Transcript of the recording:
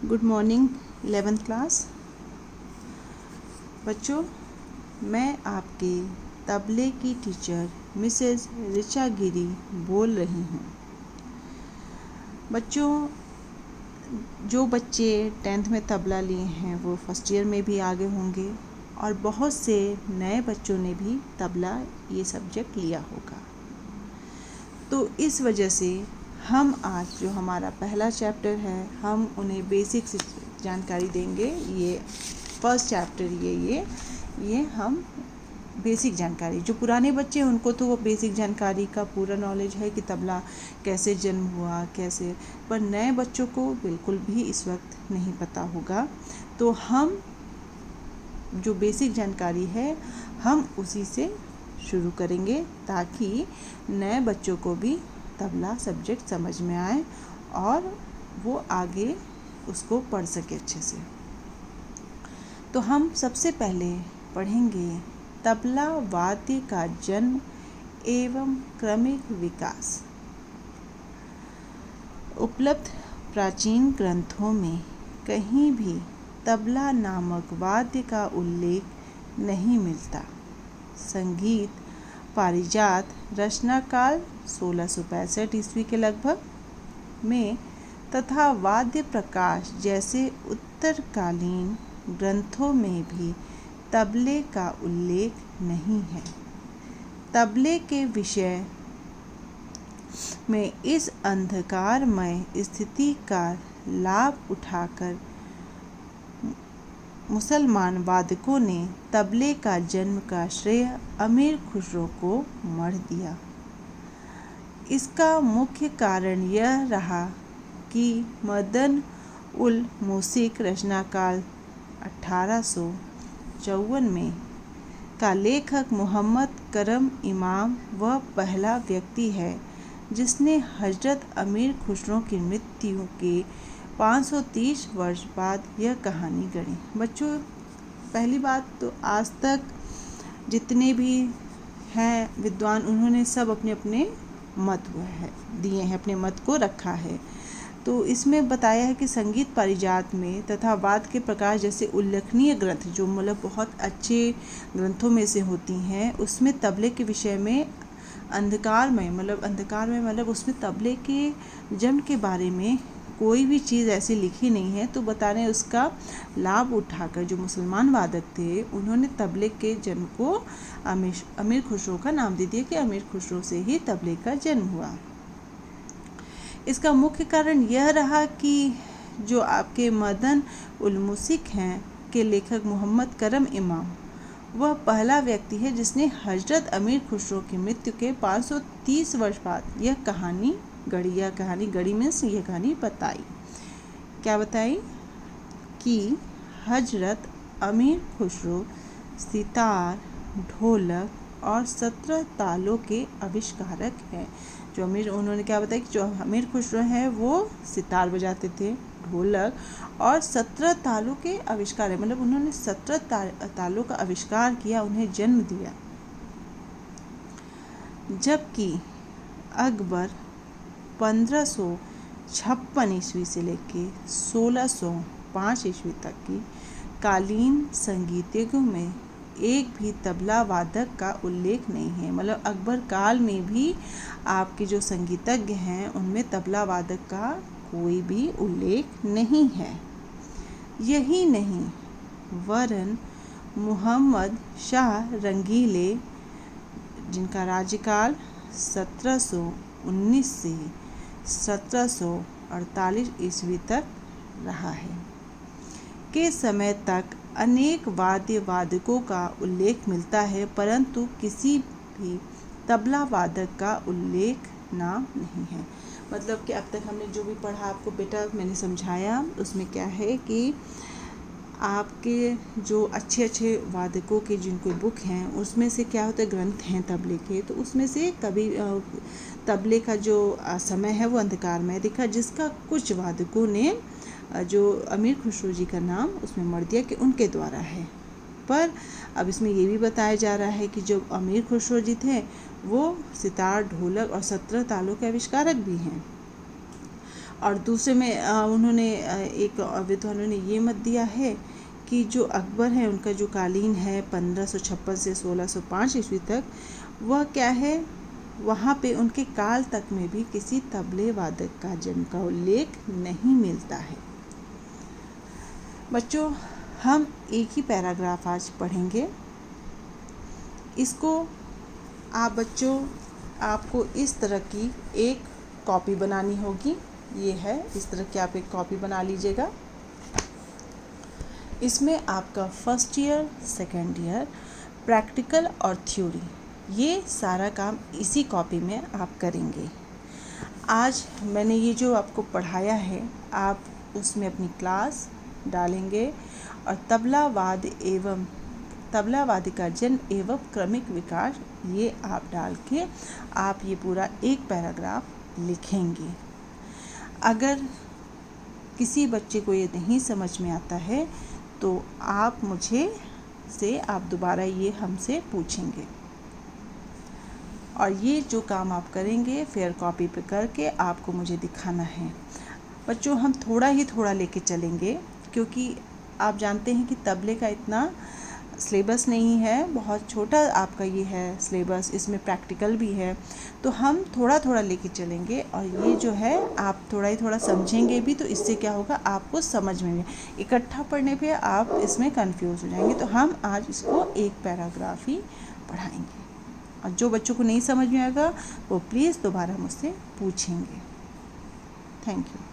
Good morning 11th class बच्चों, मैं आपके तबले की टीचर मिसेस ऋचा गिरी बोल रही हूँ। बच्चों, जो बच्चे 10th में तबला लिए हैं वो फर्स्ट ईयर में भी आगे होंगे और बहुत से नए बच्चों ने भी तबला ये सब्जेक्ट लिया होगा। तो इस वजह से हम आज जो हमारा पहला चैप्टर है हम उन्हें बेसिक जानकारी देंगे। ये फर्स्ट चैप्टर ये हम बेसिक जानकारी, जो पुराने बच्चे हैं उनको तो वो बेसिक जानकारी का पूरा नॉलेज है कि तबला कैसे जन्म हुआ कैसे, पर नए बच्चों को बिल्कुल भी इस वक्त नहीं पता होगा। तो हम जो बेसिक जानकारी है हम उसी से शुरू करेंगे ताकि नए बच्चों को भी तबला सब्जेक्ट समझ में आए और वो आगे उसको पढ़ सके अच्छे से। तो हम सबसे पहले पढ़ेंगे तबला वाद्य का जन्म एवं क्रमिक विकास। उपलब्ध प्राचीन ग्रंथों में कहीं भी तबला नामक वाद्य का उल्लेख नहीं मिलता। संगीत पारिजात रचनाकाल 1665 ईस्वी के लगभग में तथा वाद्य प्रकाश जैसे उत्तरकालीन ग्रंथों में भी तबले का उल्लेख नहीं है। तबले के विषय में इस अंधकारमय स्थिति का लाभ उठाकर मुसलमान वादकों ने तबले का जन्म का श्रेय अमीर खुसरो को मढ़ दिया। इसका मुख्य कारण यह रहा कि मदन उल मूसिक रचनाकाल 1854 में का लेखक मोहम्मद करम इमाम वह पहला व्यक्ति है जिसने हजरत अमीर खुसरो की मृत्यु के 530 वर्ष बाद यह कहानी गढ़ी। बच्चों, पहली बात तो आज तक जितने भी हैं विद्वान उन्होंने सब अपने अपने मत दिए हैं, अपने मत को रखा है। तो इसमें बताया है कि संगीत पारिजात में तथा वाद्य के प्रकाश जैसे उल्लेखनीय ग्रंथ जो मतलब बहुत अच्छे ग्रंथों में से होती हैं उसमें तबले के विषय में अंधकार में मतलब उसमें तबले के जन्म के बारे में कोई भी चीज़ ऐसी लिखी नहीं है। तो बता रहे हैं उसका लाभ उठाकर जो मुसलमान वादक थे उन्होंने तबले के जन्म को अमीर खुसरो का नाम दे दिया कि अमीर खुसरो से ही तबले का जन्म हुआ। इसका मुख्य कारण यह रहा कि जो आपके मदन उल मूसिक हैं के लेखक मोहम्मद करम इमाम वह पहला व्यक्ति है जिसने हजरत अमीर खुसरो की मृत्यु के 530 वर्ष बाद यह कहानी गढ़ी। यह कहानी गढ़ी मीन्स ये कहानी बताई। क्या बताई कि हजरत अमीर खुसरो सितार, ढोलक और 17 तालों के आविष्कारक हैं। जो उन्होंने क्या बताया कि जो अमीर खुसरो हैं वो सितार बजाते थे, ढोलक और 17 तालों के आविष्कार है, मतलब उन्होंने 17 तालों का आविष्कार किया, उन्हें जन्म दिया। जबकि अकबर 1556 ईस्वी से लेके 1605 ईस्वी तक की कालीन संगीतज्ञों में एक भी तबला वादक का उल्लेख नहीं है। मतलब अकबर काल में भी आपके जो संगीतज्ञ हैं उनमें तबला वादक का कोई भी उल्लेख नहीं है। यही नहीं वरन मोहम्मद शाह रंगीले जिनका राज्यकाल 1719 से 1748 ईस्वी तक रहा है के समय तक अनेक वादकों का उल्लेख मिलता है, परंतु किसी भी तबला वादक का उल्लेख नाम नहीं है। मतलब कि अब तक हमने जो भी पढ़ा आपको बेटा मैंने समझाया उसमें क्या है कि आपके जो अच्छे अच्छे वादकों के जिनको बुक हैं उसमें से क्या होता है ग्रंथ हैं तबले के, तो उसमें से कभी तबले का जो समय है वो अंधकार में दिखा, जिसका कुछ वादकों ने जो अमीर खुसरो जी का नाम उसमें मढ़ दिया कि उनके द्वारा है। पर अब इसमें ये भी बताया जा रहा है कि जो अमीर खुसरो जी थे वो सितार, ढोलक और 17 तालों के आविष्कारक भी हैं। और दूसरे में उन्होंने एक विद्वानों ने ये मत दिया है कि जो अकबर है उनका जो कालीन है 1556 से 1605 ईस्वी तक, वह क्या है, वहाँ पे उनके काल तक में भी किसी तबले वादक का जन्म का उल्लेख नहीं मिलता है। बच्चों, हम एक ही पैराग्राफ आज पढ़ेंगे। इसको आप बच्चों, आपको इस तरह की एक कॉपी बनानी होगी। ये है, इस तरह की आप एक कॉपी बना लीजिएगा। इसमें आपका first year, second year, practical और थ्योरी, ये सारा काम इसी कॉपी में आप करेंगे। आज मैंने ये जो आपको पढ़ाया है, आप उसमें अपनी क्लास डालेंगे और तबला वाद्य का जन्म एवं क्रमिक विकास, ये आप डाल के आप ये पूरा एक पैराग्राफ लिखेंगे। अगर किसी बच्चे को ये नहीं समझ में आता है तो आप आप दोबारा ये हमसे पूछेंगे। और ये जो काम आप करेंगे फेयर कॉपी पे करके आपको मुझे दिखाना है। बच्चों, हम थोड़ा लेके चलेंगे, क्योंकि आप जानते हैं कि तबले का इतना सिलेबस नहीं है, बहुत छोटा आपका ये है सिलेबस, इसमें प्रैक्टिकल भी है, तो हम थोड़ा लेके चलेंगे। और ये जो है आप थोड़ा समझेंगे भी, तो इससे क्या होगा, आपको समझ में इकट्ठा पढ़ने पे आप इसमें कंफ्यूज हो जाएंगे। तो हम आज इसको एक पैराग्राफ ही पढ़ाएंगे, और जो बच्चों को नहीं समझ में आएगा वो प्लीज़ दोबारा मुझसे पूछेंगे। Thank you.